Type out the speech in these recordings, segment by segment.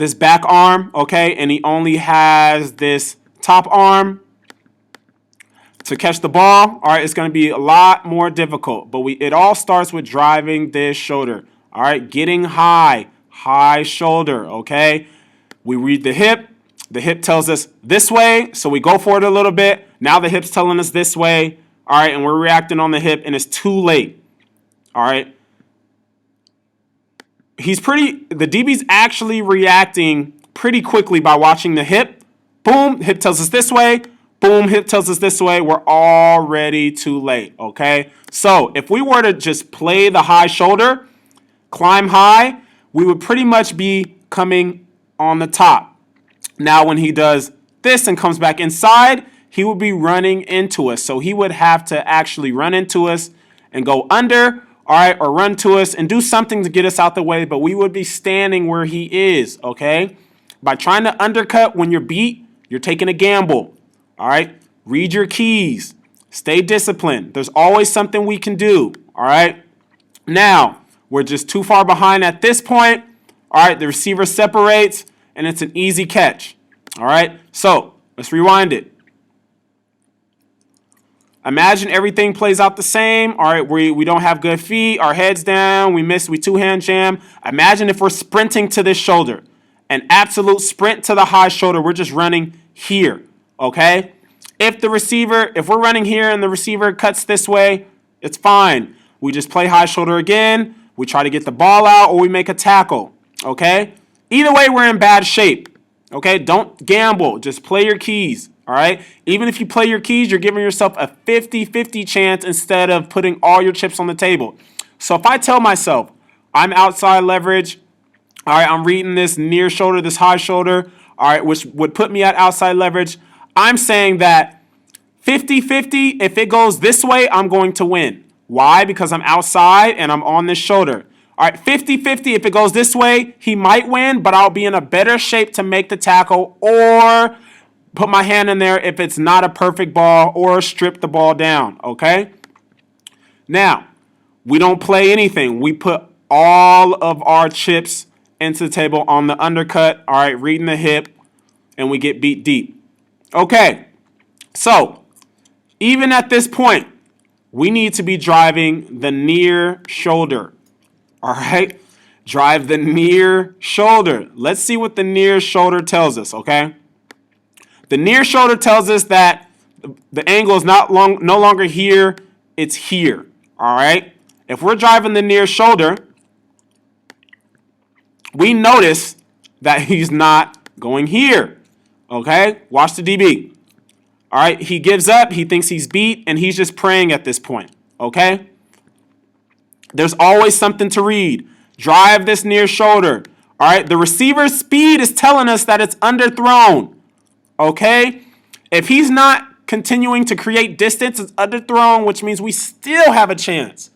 this back arm, okay, and he only has this top arm to catch the ball, all right, it's going to be a lot more difficult. But it all starts with driving this shoulder, all right, getting high shoulder, okay. We read the hip. The hip tells us this way, so we go for it a little bit. Now the hip's telling us this way, all right, and we're reacting on the hip, and it's too late, all right. The DB's actually reacting pretty quickly by watching the hip. Boom, hip tells us this way. Boom, hip tells us this way. We're already too late, okay? So if we were to just play the high shoulder, climb high, we would pretty much be coming on the top. Now when he does this and comes back inside, he would be running into us. So he would have to actually run into us and go under, all right, or run to us and do something to get us out the way, but we would be standing where he is, okay? By trying to undercut when you're beat, you're taking a gamble, all right? Read your keys. Stay disciplined. There's always something we can do, all right? Now, we're just too far behind at this point, all right? The receiver separates, and it's an easy catch, all right? So, let's rewind it. Imagine everything plays out the same. All right, we don't have good feet. Our head's down. We two-hand jam. Imagine if we're sprinting to this shoulder. An absolute sprint to the high shoulder. We're just running here, okay? If we're running here and the receiver cuts this way, it's fine. We just play high shoulder again. We try to get the ball out or we make a tackle, okay? Either way, we're in bad shape, okay? Don't gamble. Just play your keys. All right. Even if you play your keys, you're giving yourself a 50-50 chance instead of putting all your chips on the table. So if I tell myself I'm outside leverage, all right, I'm reading this near shoulder, this high shoulder, all right, which would put me at outside leverage, I'm saying that 50-50, if it goes this way, I'm going to win. Why? Because I'm outside and I'm on this shoulder. All right, 50-50, if it goes this way, he might win, but I'll be in a better shape to make the tackle or put my hand in there if it's not a perfect ball or strip the ball down, okay? Now, we don't play anything. We put all of our chips into the table on the undercut, all right, reading the hip, and we get beat deep. Okay, so even at this point, we need to be driving the near shoulder, all right? Drive the near shoulder. Let's see what the near shoulder tells us, okay? The near shoulder tells us that the angle is no longer here, it's here, all right? If we're driving the near shoulder, we notice that he's not going here, okay? Watch the DB. All right, he gives up, he thinks he's beat, and he's just praying at this point, okay? There's always something to read. Drive this near shoulder, all right? The receiver's speed is telling us that it's underthrown. Okay? If he's not continuing to create distance, it's underthrown, which means we still have a chance.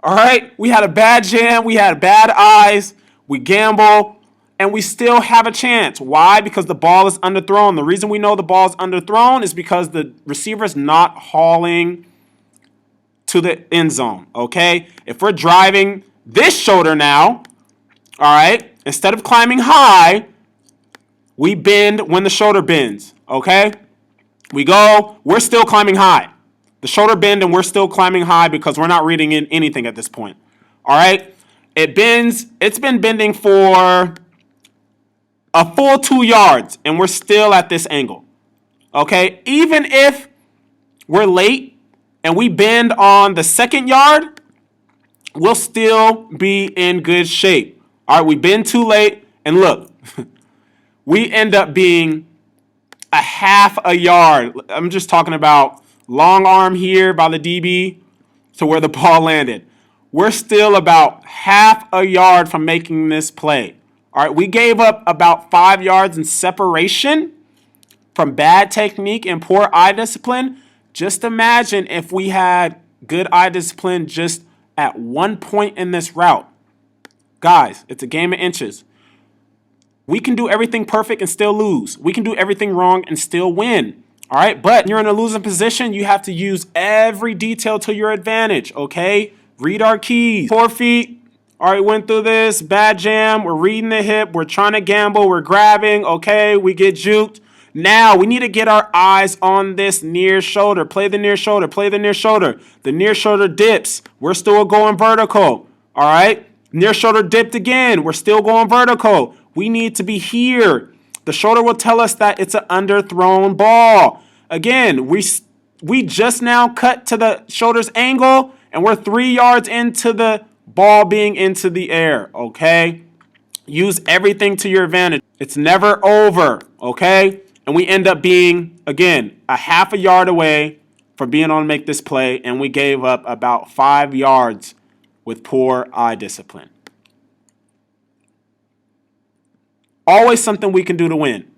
All right? We had a bad jam. We had bad eyes. We gamble. And we still have a chance. Why? Because the ball is underthrown. The reason we know the ball is underthrown is because the receiver is not hauling to the end zone. Okay? If we're driving this shoulder now, all right, instead of climbing high, we bend when the shoulder bends, okay? We're still climbing high. The shoulder bend and we're still climbing high because we're not reading in anything at this point, all right? It bends, it's been bending for a full 2 yards and we're still at this angle, okay? Even if we're late and we bend on the 2nd yard, we'll still be in good shape. All right, we bend too late and look, we end up being a half a yard. I'm just talking about long arm here by the DB to where the ball landed. We're still about half a yard from making this play. All right, we gave up about 5 yards in separation from bad technique and poor eye discipline. Just imagine if we had good eye discipline just at one point in this route. Guys, it's a game of inches. We can do everything perfect and still lose. We can do everything wrong and still win. All right, but you're in a losing position. You have to use every detail to your advantage, okay? Read our keys. 4 feet, All right, went through this. Bad jam. We're reading the hip. We're trying to gamble. We're grabbing. Okay, we get juked. Now we need to get our eyes on this near shoulder. Play the near shoulder. Play the near shoulder. The near shoulder dips. We're still going vertical. All right. Near shoulder dipped again. We're still going vertical. We need to be here. The shoulder will tell us that it's an underthrown ball. Again, we just now cut to the shoulder's angle, and we're 3 yards into the ball being into the air, okay? Use everything to your advantage. It's never over, okay? And we end up being, again, a half a yard away from being able to make this play, and we gave up about 5 yards with poor eye discipline. Always something we can do to win.